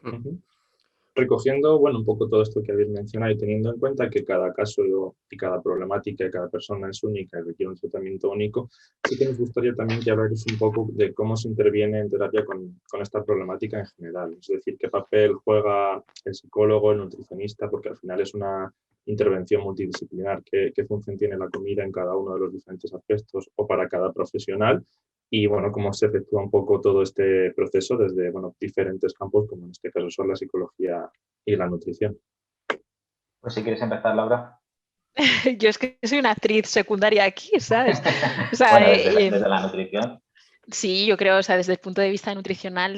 Ujú. Recogiendo, bueno, un poco todo esto que habéis mencionado y teniendo en cuenta que cada caso y cada problemática de cada persona es única y requiere un tratamiento único, sí que nos gustaría también que hablarais un poco de cómo se interviene en terapia con esta problemática en general. Es decir, qué papel juega el psicólogo, el nutricionista, porque al final es una intervención multidisciplinar, qué función tiene la comida en cada uno de los diferentes aspectos o para cada profesional y bueno, cómo se efectúa un poco todo este proceso desde bueno, diferentes campos, como en este caso son la psicología y la nutrición. Pues si quieres empezar, Laura. Yo es que soy una actriz secundaria aquí, ¿sabes? O sea, Bueno, desde la nutrición. sí, yo creo, o sea, desde el punto de vista nutricional,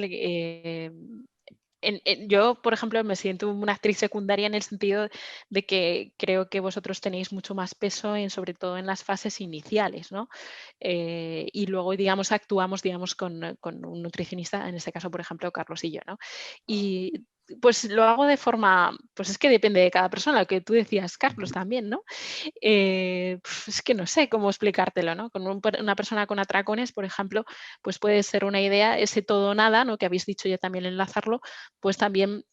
yo, por ejemplo, me siento una actriz secundaria en el sentido de que creo que vosotros tenéis mucho más peso sobre todo en las fases iniciales, ¿no? Y luego, digamos, actuamos, digamos, con un nutricionista, en este caso, por ejemplo, Carlos y yo, ¿no? Y pues lo hago de forma, pues es que depende de cada persona, lo que tú decías, Carlos, también, ¿no? Es que no sé cómo explicártelo, ¿no? Con una persona con atracones, por ejemplo, pues puede ser una idea, ese todo o nada, ¿no? Que habéis dicho ya también enlazarlo, pues también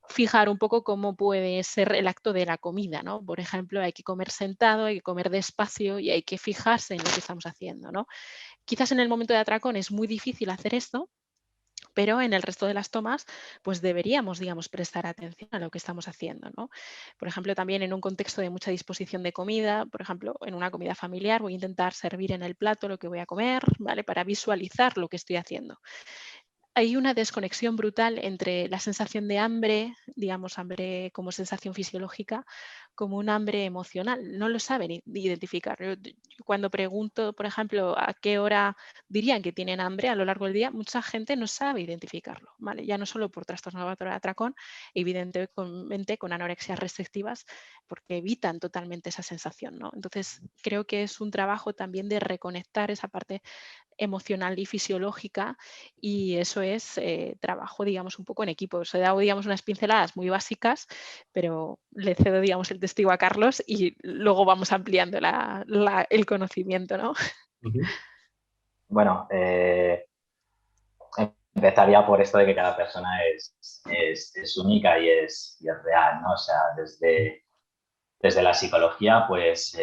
fijar un poco cómo puede ser el acto de la comida, ¿no? Por ejemplo, hay que comer sentado, hay que comer despacio y hay que fijarse en lo que estamos haciendo, ¿no? Quizás en el momento de atracón es muy difícil hacer esto, pero en el resto de las tomas, pues deberíamos, digamos, prestar atención a lo que estamos haciendo, ¿no? Por ejemplo, también en un contexto de mucha disposición de comida, por ejemplo, en una comida familiar, voy a intentar servir en el plato lo que voy a comer, ¿vale? Para visualizar lo que estoy haciendo. Hay una desconexión brutal entre la sensación de hambre, digamos, hambre como sensación fisiológica, como un hambre emocional. No lo saben identificar. Yo cuando pregunto, por ejemplo, a qué hora dirían que tienen hambre a lo largo del día, mucha gente no sabe identificarlo, ¿vale? Ya no solo por trastorno de atracón, evidentemente con anorexia restrictivas, porque evitan totalmente esa sensación, ¿no? Entonces, creo que es un trabajo también de reconectar esa parte emocional y fisiológica y eso es trabajo, digamos, un poco en equipo. Os he dado, digamos, unas pinceladas muy básicas, pero le cedo, digamos, el testigo a Carlos y luego vamos ampliando el conocimiento, ¿no? Uh-huh. Bueno, empezaría por esto de que cada persona es única y es real, ¿no? O sea, desde la psicología, pues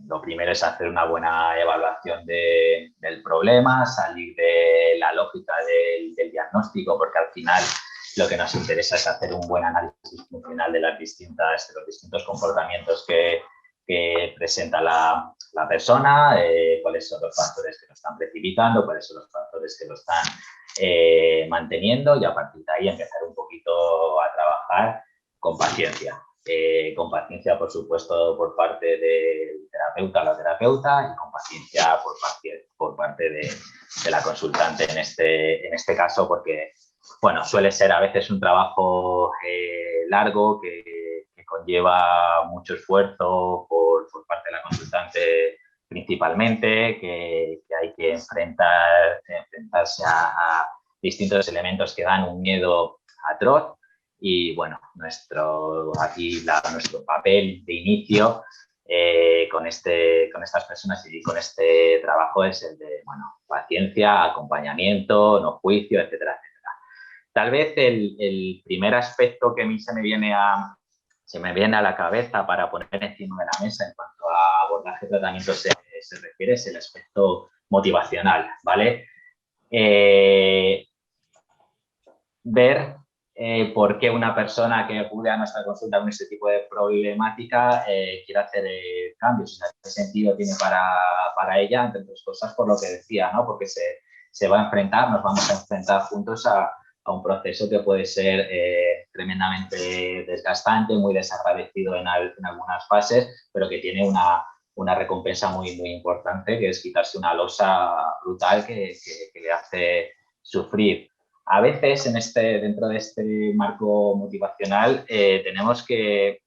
lo primero es hacer una buena evaluación del problema, salir de la lógica del diagnóstico, porque al final lo que nos interesa es hacer un buen análisis funcional de los distintos comportamientos que presenta la persona, cuáles son los factores que lo están precipitando, cuáles son los factores que lo están manteniendo y a partir de ahí empezar un poquito a trabajar con paciencia. Con paciencia, por supuesto, por parte del terapeuta o la terapeuta y con paciencia por parte de la consultante en este caso, porque bueno, suele ser a veces un trabajo largo que conlleva mucho esfuerzo por parte de la consultante principalmente, que hay que enfrentarse a distintos elementos que dan un miedo atroz. Y bueno, nuestro papel de inicio con estas personas y con este trabajo es el de bueno, paciencia, acompañamiento, no juicio, etcétera, etcétera. Tal vez el primer aspecto que a mí se me viene a la cabeza para poner encima de la mesa en cuanto a abordaje de tratamiento se refiere es el aspecto motivacional, ¿vale? Ver por qué una persona que acude a nuestra consulta con este tipo de problemática quiere hacer cambios. O sea, ¿qué sentido tiene para ella? Entre otras cosas, por lo que decía, ¿no? Porque nos vamos a enfrentar juntos a un proceso que puede ser tremendamente desgastante, muy desagradecido en algunas fases, pero que tiene una recompensa muy, muy importante, que es quitarse una losa brutal que le hace sufrir. A veces dentro de este marco motivacional tenemos que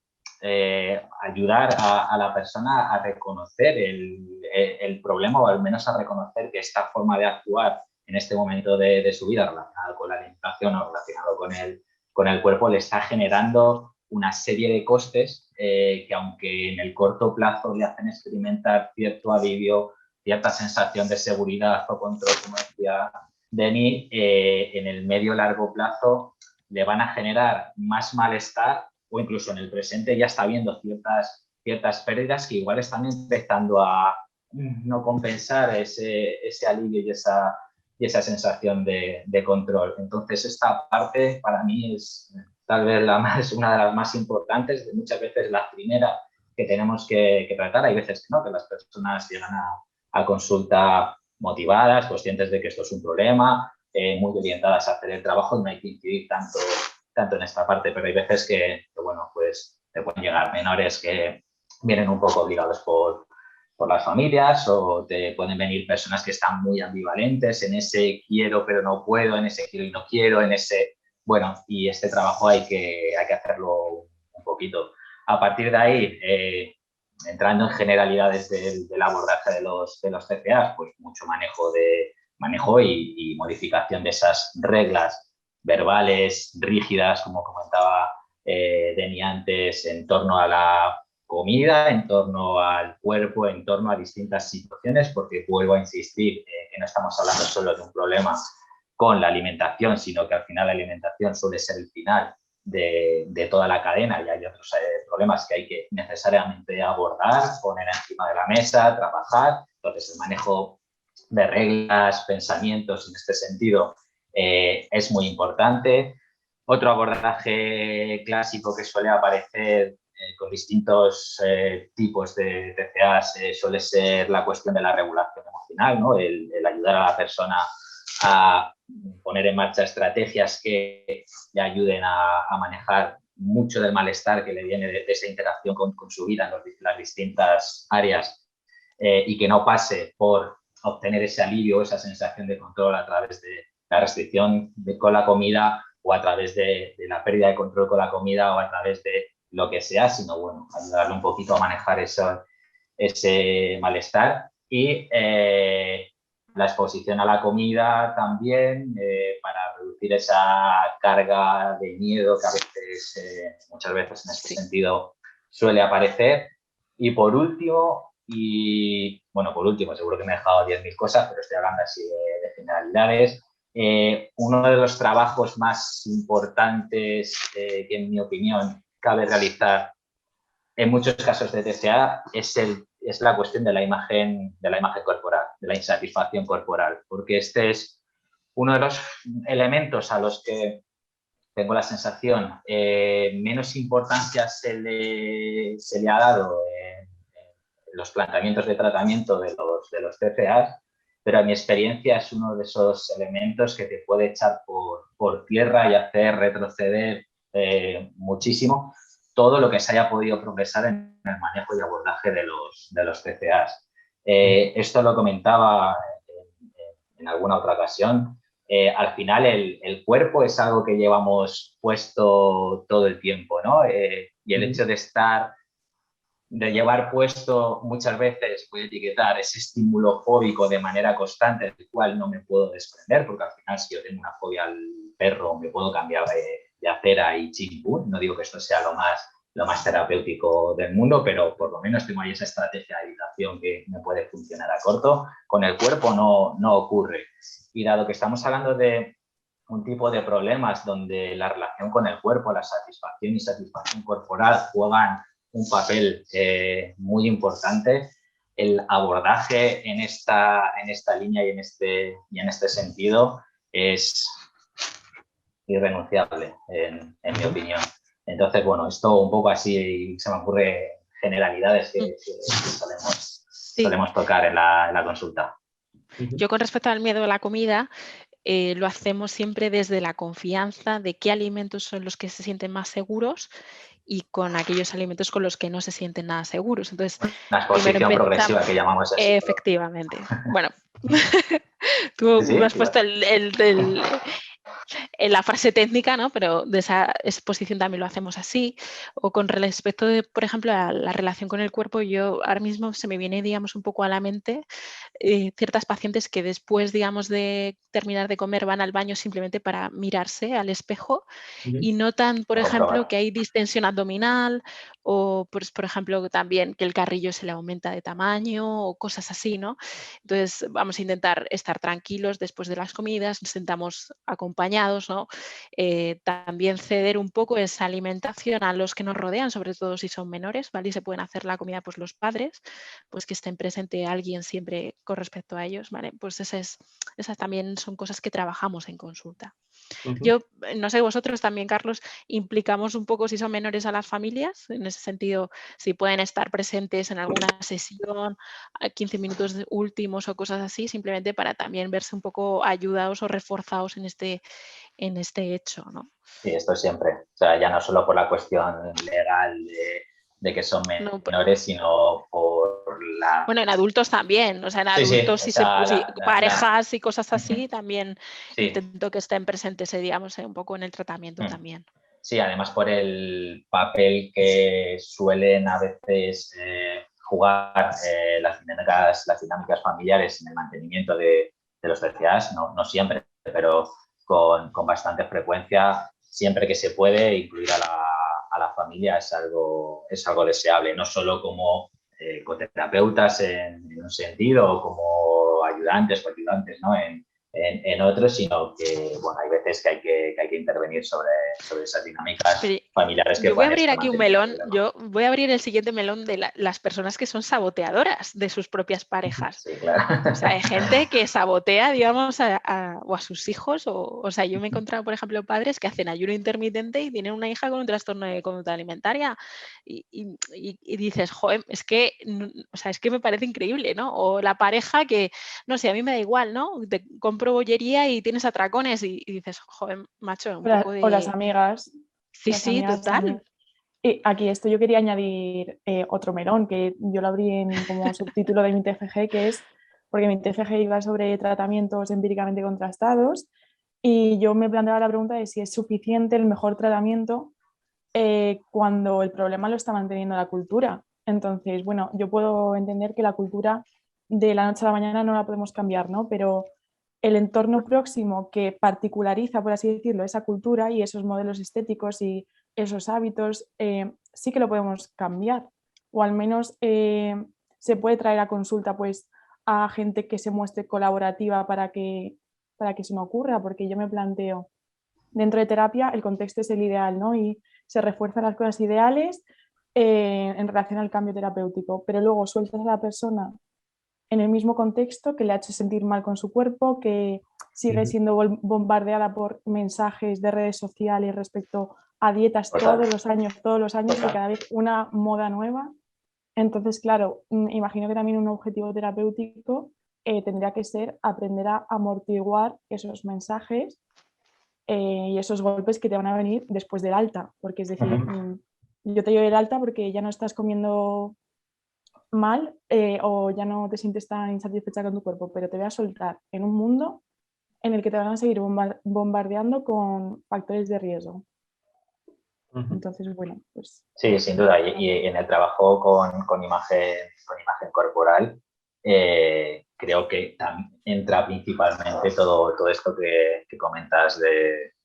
ayudar a la persona a reconocer el problema o al menos a reconocer que esta forma de actuar en este momento de su vida relacionado con la alimentación o relacionado con el cuerpo le está generando una serie de costes que aunque en el corto plazo le hacen experimentar cierto alivio, cierta sensación de seguridad o control, como decía Denis, en el medio largo plazo le van a generar más malestar, o incluso en el presente ya está viendo ciertas pérdidas que igual están empezando a no compensar ese alivio y esa sensación de control. Entonces, esta parte para mí es tal vez una de las más importantes, muchas veces la primera que tenemos que tratar. Hay veces que no, que las personas llegan a consulta motivadas, conscientes de que esto es un problema, muy orientadas a hacer el trabajo, y no hay que incidir tanto en esta parte, pero hay veces que bueno, pues te pueden llegar menores que vienen un poco obligados por las familias, o te pueden venir personas que están muy ambivalentes en ese quiero pero no puedo, en ese quiero y no quiero, en ese... Bueno, y este trabajo hay que hacerlo un poquito. A partir de ahí, entrando en generalidades del abordaje de los TCA, pues mucho manejo y modificación de esas reglas verbales rígidas, como comentaba Deni antes, en torno a la comida, en torno al cuerpo, en torno a distintas situaciones, porque vuelvo a insistir que no estamos hablando solo de un problema con la alimentación, sino que al final la alimentación suele ser el final de toda la cadena, y hay otros problemas que hay que necesariamente abordar, poner encima de la mesa, trabajar. Entonces, el manejo de reglas, pensamientos en este sentido es muy importante. Otro abordaje clásico que suele aparecer con distintos tipos de TCAs suele ser la cuestión de la regulación emocional, ¿no? El ayudar a la persona a poner en marcha estrategias que le ayuden a manejar mucho del malestar que le viene de esa interacción con su vida en las distintas áreas, y que no pase por obtener ese alivio, esa sensación de control a través de la restricción con la comida, o a través de la pérdida de control con la comida, o a través de lo que sea, sino bueno, ayudarle un poquito a manejar ese malestar. Y la exposición a la comida también, para reducir esa carga de miedo que a veces, muchas veces en este sentido suele aparecer. Y por último, seguro que me he dejado 10.000 cosas, pero estoy hablando así de generalidades. Uno de los trabajos más importantes que, en mi opinión, cabe realizar en muchos casos de TCA es la cuestión de la imagen corporal, de la insatisfacción corporal, porque este es uno de los elementos a los que tengo la sensación menos importancia se le ha dado en los planteamientos de tratamiento de los TCA, pero a mi experiencia es uno de esos elementos que te puede echar por tierra y hacer retroceder muchísimo todo lo que se haya podido progresar en el manejo y abordaje de los TCAs. Esto lo comentaba en alguna otra ocasión. Al final el cuerpo es algo que llevamos puesto todo el tiempo, ¿no? Y el hecho de llevar puesto muchas veces, voy a etiquetar, ese estímulo fóbico de manera constante, del cual no me puedo desprender, porque al final si yo tengo una fobia al perro me puedo cambiar de acera y chimpún. No digo que esto sea lo más terapéutico del mundo, pero por lo menos tengo ahí esa estrategia de evitación que me puede funcionar a corto. Con el cuerpo no ocurre. Y dado que estamos hablando de un tipo de problemas donde la relación con el cuerpo, la satisfacción y satisfacción corporal juegan un papel muy importante, el abordaje en esta línea y en este sentido es irrenunciable, en mi opinión. Entonces, bueno, esto un poco así se me ocurre generalidades que solemos tocar en la consulta. Yo, con respecto al miedo a la comida, lo hacemos siempre desde la confianza de qué alimentos son los que se sienten más seguros y con aquellos alimentos con los que no se sienten nada seguros. Entonces, la exposición progresiva que llamamos así. Efectivamente. Bueno, tú has puesto en la frase técnica, ¿no? Pero de esa exposición también lo hacemos así. O con respecto, por ejemplo, a la relación con el cuerpo, yo ahora mismo se me viene, digamos, un poco a la mente ciertas pacientes que después, digamos, de terminar de comer van al baño simplemente para mirarse al espejo y notan, por ejemplo, que hay distensión abdominal, o, pues, por ejemplo, también que el carrillo se le aumenta de tamaño o cosas así, ¿no? Entonces, vamos a intentar estar tranquilos después de las comidas, nos sentamos a compartir acompañados, ¿no? También ceder un poco esa alimentación a los que nos rodean, sobre todo si son menores, ¿vale? Y se pueden hacer la comida pues los padres, pues que estén presente alguien siempre con respecto a ellos, ¿vale? Pues esas también son cosas que trabajamos en consulta. Yo, no sé, vosotros también, Carlos, implicamos un poco si son menores a las familias, en ese sentido, si pueden estar presentes en alguna sesión, a 15 minutos últimos o cosas así, simplemente para también verse un poco ayudados o reforzados en este hecho, ¿no? Sí, esto siempre. O sea, ya no solo por la cuestión legal de que son No, menores, sino por la... bueno, en adultos también, o sea, en Sí, sí, adultos o sea, parejas y cosas así, también sí. intento que estén presentes, digamos, un poco en el tratamiento también. Sí, además por el papel que suelen a veces jugar las dinámicas familiares en el mantenimiento de los TCAs, no siempre, pero con bastante frecuencia, siempre que se puede incluir a la familia es algo deseable, no solo como coterapeutas en un sentido o como ayudantes o ayudantes, ¿no? En otros, sino que bueno, hay veces que hay que intervenir sobre esas dinámicas Pero familiares que yo voy a puedan abrir estar aquí un melón, yo voy a abrir el siguiente melón de las personas que son saboteadoras de sus propias parejas. Sí, claro. O sea, hay gente que sabotea, digamos, o a sus hijos, o sea, yo me he encontrado, por ejemplo, padres que hacen ayuno intermitente y tienen una hija con un trastorno de conducta alimentaria y dices, joder, es que me parece increíble, ¿no? O la pareja que, no sé, a mí me da igual, ¿no? Te compro bollería y tienes atracones y dices, joder, macho, un poco O las de... amigas. Sí, Las sí, amigas también. total. Y aquí esto yo quería añadir otro melón, que yo lo abrí como subtítulo de mi TFG, que es, porque mi TFG iba sobre tratamientos empíricamente contrastados, y yo me planteaba la pregunta de si es suficiente el mejor tratamiento cuando el problema lo está manteniendo la cultura. Entonces, bueno, yo puedo entender que la cultura de la noche a la mañana no la podemos cambiar, ¿no? Pero el entorno próximo que particulariza, por así decirlo, esa cultura y esos modelos estéticos y esos hábitos, sí que lo podemos cambiar. O al menos se puede traer a consulta pues, a gente que se muestre colaborativa para que eso no ocurra, porque yo me planteo, dentro de terapia el contexto es el ideal, ¿no? Y se refuerzan las cosas ideales en relación al cambio terapéutico, pero luego sueltas a la persona en el mismo contexto que le ha hecho sentir mal con su cuerpo, que sigue siendo bombardeada por mensajes de redes sociales respecto a dietas todos los años y cada vez una moda nueva. Entonces, claro, imagino que también un objetivo terapéutico tendría que ser aprender a amortiguar esos mensajes y esos golpes que te van a venir después del alta, porque es decir, yo te doy el alta porque ya no estás comiendo mal o ya no te sientes tan insatisfecha con tu cuerpo, pero te voy a soltar en un mundo en el que te van a seguir bombardeando con factores de riesgo. Entonces, bueno, pues... Sí, sin duda. Y en el trabajo con imagen corporal, creo que entra principalmente todo esto que comentas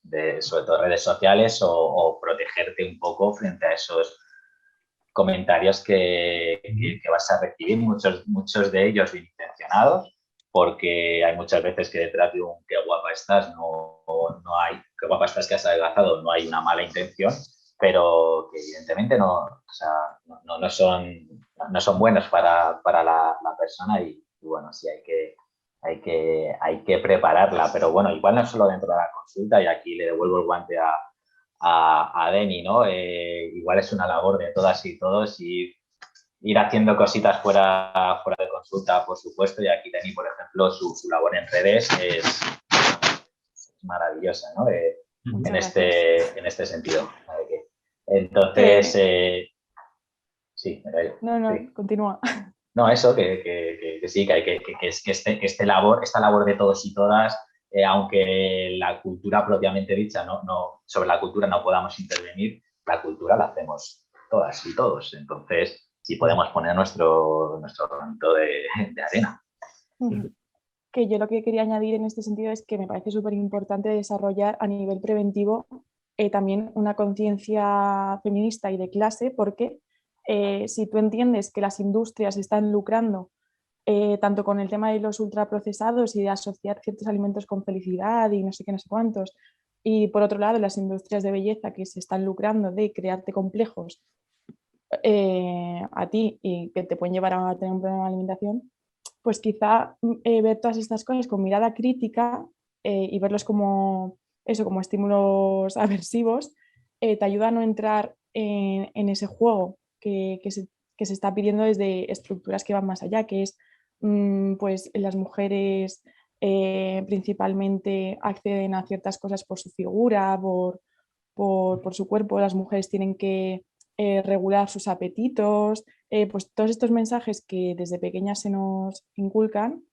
de sobre todo redes sociales o protegerte un poco frente a esos comentarios que vas a recibir, muchos de ellos bien intencionados, porque hay muchas veces que detrás de un qué guapa estás no hay, qué guapa estás que has adelgazado, no hay una mala intención, pero que evidentemente no son buenos para la persona y bueno, sí hay que prepararla, pero bueno, igual no solo dentro de la consulta, y aquí le devuelvo el guante a Deni, ¿no? Igual es una labor de todas y todos y ir haciendo cositas fuera de consulta, por supuesto, y aquí Deni, por ejemplo, su labor en redes es maravillosa, ¿no? En este sentido. Entonces, sí. No, continúa. No, eso, que sí, que esta labor de todos y todas, aunque la cultura propiamente dicha, sobre la cultura no podamos intervenir, la cultura la hacemos todas y todos. Entonces, sí podemos poner nuestro granito de arena. Que yo lo que quería añadir en este sentido es que me parece súper importante desarrollar a nivel preventivo también una conciencia feminista y de clase, porque si tú entiendes que las industrias están lucrando tanto con el tema de los ultraprocesados y de asociar ciertos alimentos con felicidad y no sé qué, no sé cuántos. Y por otro lado, las industrias de belleza que se están lucrando de crearte complejos a ti y que te pueden llevar a tener un problema de alimentación, pues quizá ver todas estas cosas con mirada crítica y verlos como eso, como estímulos aversivos, te ayuda a no entrar en ese juego que se está pidiendo desde estructuras que van más allá, que es pues las mujeres principalmente acceden a ciertas cosas por su figura, por su cuerpo, las mujeres tienen que regular sus apetitos, pues todos estos mensajes que desde pequeñas se nos inculcan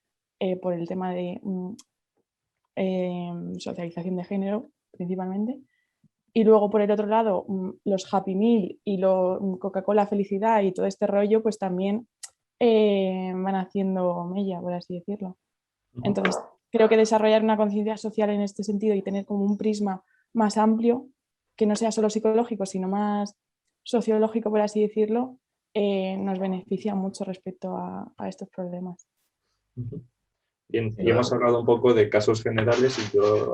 por el tema de socialización de género principalmente. Y luego por el otro lado, los Happy Meal y Coca-Cola Felicidad y todo este rollo, pues también van haciendo mella, por así decirlo. Entonces, creo que desarrollar una conciencia social en este sentido y tener como un prisma más amplio, que no sea solo psicológico, sino más sociológico, por así decirlo, nos beneficia mucho respecto a estos problemas. Bien, y hemos hablado un poco de casos generales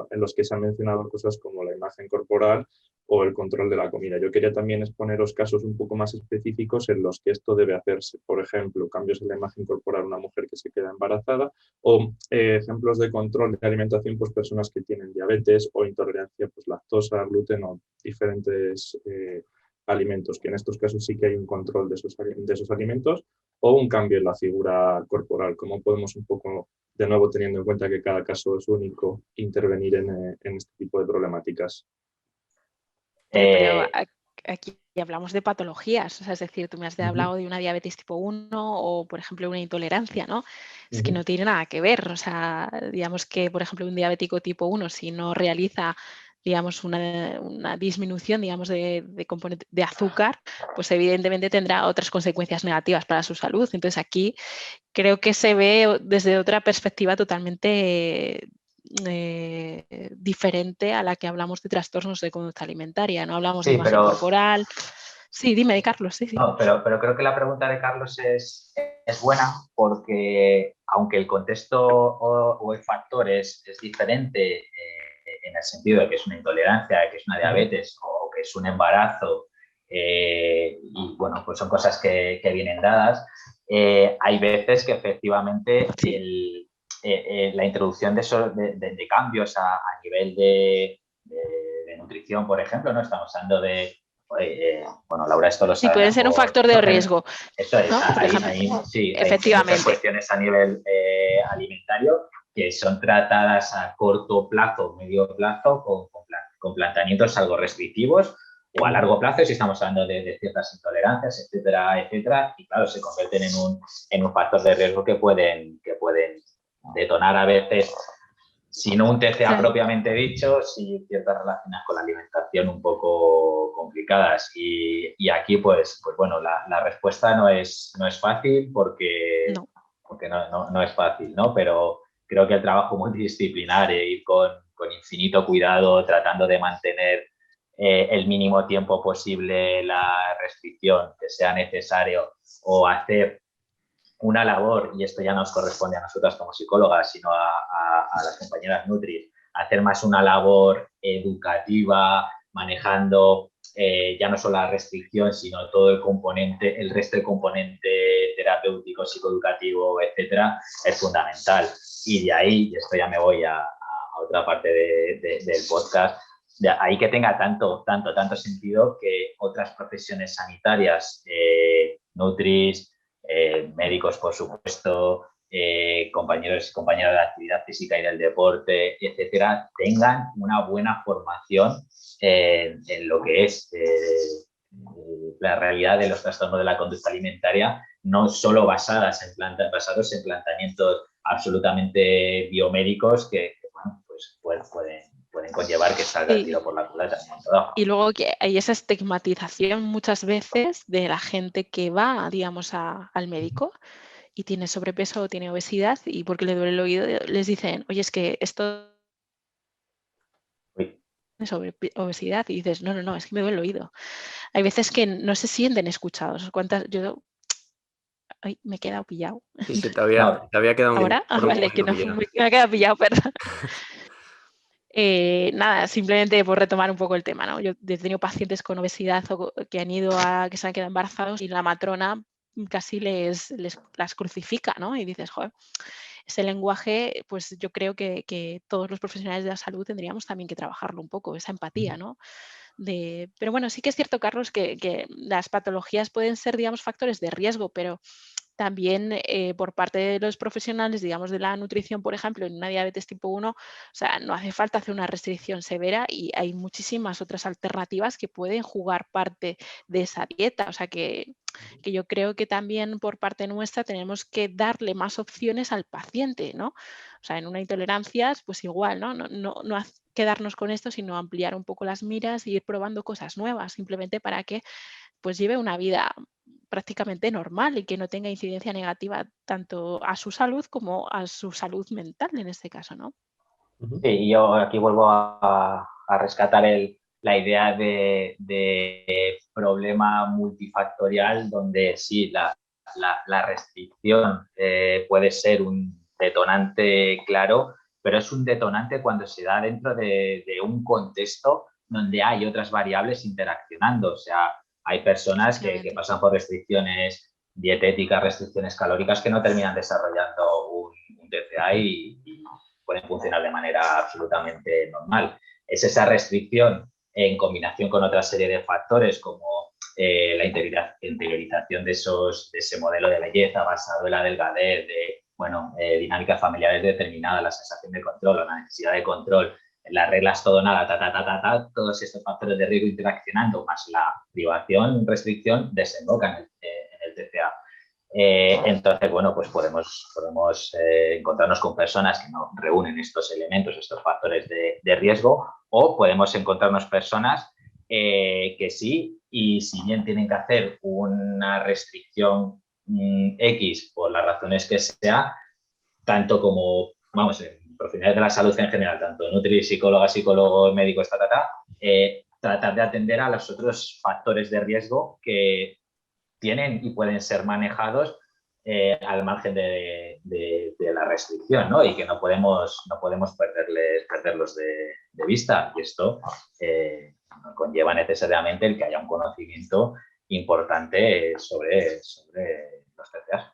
en los que se han mencionado cosas como la imagen corporal o el control de la comida. Yo quería también exponeros casos un poco más específicos en los que esto debe hacerse. Por ejemplo, cambios en la imagen corporal de una mujer que se queda embarazada o ejemplos de control de alimentación, pues personas que tienen diabetes o intolerancia, pues lactosa, gluten o diferentes alimentos, que en estos casos sí que hay un control de esos alimentos o un cambio en la figura corporal. ¿Cómo podemos un poco, de nuevo teniendo en cuenta que cada caso es único, intervenir en este tipo de problemáticas? Pero aquí hablamos de patologías, o sea, es decir, tú me has hablado de una diabetes tipo 1 o, por ejemplo, una intolerancia, ¿no? Es que no tiene nada que ver, o sea, digamos que, por ejemplo, un diabético tipo 1, si no realiza, digamos, una disminución, digamos, de componente de azúcar, pues evidentemente tendrá otras consecuencias negativas para su salud. Entonces, aquí creo que se ve desde otra perspectiva totalmente diferente a la que hablamos de trastornos de conducta alimentaria. No hablamos de imagen corporal. Sí, dime, Carlos. Sí. No, pero creo que la pregunta de Carlos es buena porque aunque el contexto o el factor es diferente en el sentido de que es una intolerancia, que es una diabetes o que es un embarazo, y bueno, pues son cosas que vienen dadas, hay veces que efectivamente la introducción de cambios a nivel de nutrición, por ejemplo, no estamos hablando de bueno, Laura, esto lo sabe. Sí, puede ser un factor de riesgo. Eso es, ¿no? efectivamente. Hay muchas cuestiones a nivel alimentario que son tratadas a corto plazo, medio plazo, con planteamientos algo restrictivos, o a largo plazo si estamos hablando de ciertas intolerancias, etcétera, etcétera, y claro, se convierten en un factor de riesgo que pueden detonar a veces, si no un TCA propiamente dicho, sí ciertas relaciones con la alimentación un poco complicadas. Y aquí, pues bueno, la respuesta no es fácil porque no es fácil, ¿no? Pero creo que el trabajo multidisciplinar e ir con infinito cuidado, tratando de mantener el mínimo tiempo posible la restricción que sea necesario o hacer una labor, y esto ya nos corresponde a nosotras como psicólogas, sino a las compañeras Nutris, hacer más una labor educativa, manejando ya no solo la restricción, sino todo el resto del componente terapéutico, psicoeducativo, etcétera, es fundamental. Y de ahí, y esto ya me voy a otra parte del podcast, de ahí que tenga tanto sentido que otras profesiones sanitarias, Nutris, médicos, por supuesto, compañeros y compañeras de la actividad física y del deporte, etcétera, tengan una buena formación en lo que es la realidad de los trastornos de la conducta alimentaria, no solo basados en planteamientos absolutamente biomédicos que bueno, pues pueden conllevar que salga el tiro por la culata. Y luego que hay esa estigmatización muchas veces de la gente que va, digamos, al médico y tiene sobrepeso o tiene obesidad y porque le duele el oído les dicen, oye, es que esto es obesidad y dices, no, es que me duele el oído. Hay veces que no se sienten escuchados. Ay, me he quedado pillado. Sí, te había quedado ¿Ahora? Vale, que no, me ha quedado pillado, perdón. Nada, simplemente por retomar un poco el tema, ¿no? Yo he tenido pacientes con obesidad que han ido que se han quedado embarazados y la matrona casi las crucifica, ¿no? Y dices, joder, ese lenguaje, pues yo creo que todos los profesionales de la salud tendríamos también que trabajarlo un poco, esa empatía, ¿no? Pero bueno, sí que es cierto, Carlos, que las patologías pueden ser, digamos, factores de riesgo, pero también por parte de los profesionales, digamos, de la nutrición, por ejemplo, en una diabetes tipo 1, o sea, no hace falta hacer una restricción severa y hay muchísimas otras alternativas que pueden jugar parte de esa dieta. O sea, que yo creo que también por parte nuestra tenemos que darle más opciones al paciente, ¿no? O sea, en una intolerancia, pues igual, ¿no? No quedarnos con esto, sino ampliar un poco las miras e ir probando cosas nuevas, simplemente para que pues lleve una vida prácticamente normal y que no tenga incidencia negativa tanto a su salud como a su salud mental en este caso, ¿no? Sí, yo aquí vuelvo a rescatar la idea de problema multifactorial donde sí, la restricción puede ser un detonante claro, pero es un detonante cuando se da dentro de un contexto donde hay otras variables interaccionando. O sea, hay personas que pasan por restricciones dietéticas, restricciones calóricas que no terminan desarrollando un TCA y pueden funcionar de manera absolutamente normal. Es esa restricción en combinación con otra serie de factores como la interiorización de ese modelo de belleza basado en la delgadez, de dinámicas familiares determinadas, la sensación de control, la necesidad de control, las reglas todo nada, todos estos factores de riesgo interaccionando más la privación, restricción, desembocan en el TCA. Entonces, bueno, pues podemos encontrarnos con personas que no reúnen estos elementos, estos factores de riesgo, o podemos encontrarnos personas que sí, y si bien tienen que hacer una restricción X por las razones que sea, tanto como, profesionales de la salud en general, tanto psicólogas, psicólogos, médicos, tratar de atender a los otros factores de riesgo que tienen y pueden ser manejados al margen de la restricción, ¿no? Y que no podemos perderlos de vista. Y esto conlleva necesariamente el que haya un conocimiento importante sobre los TCA.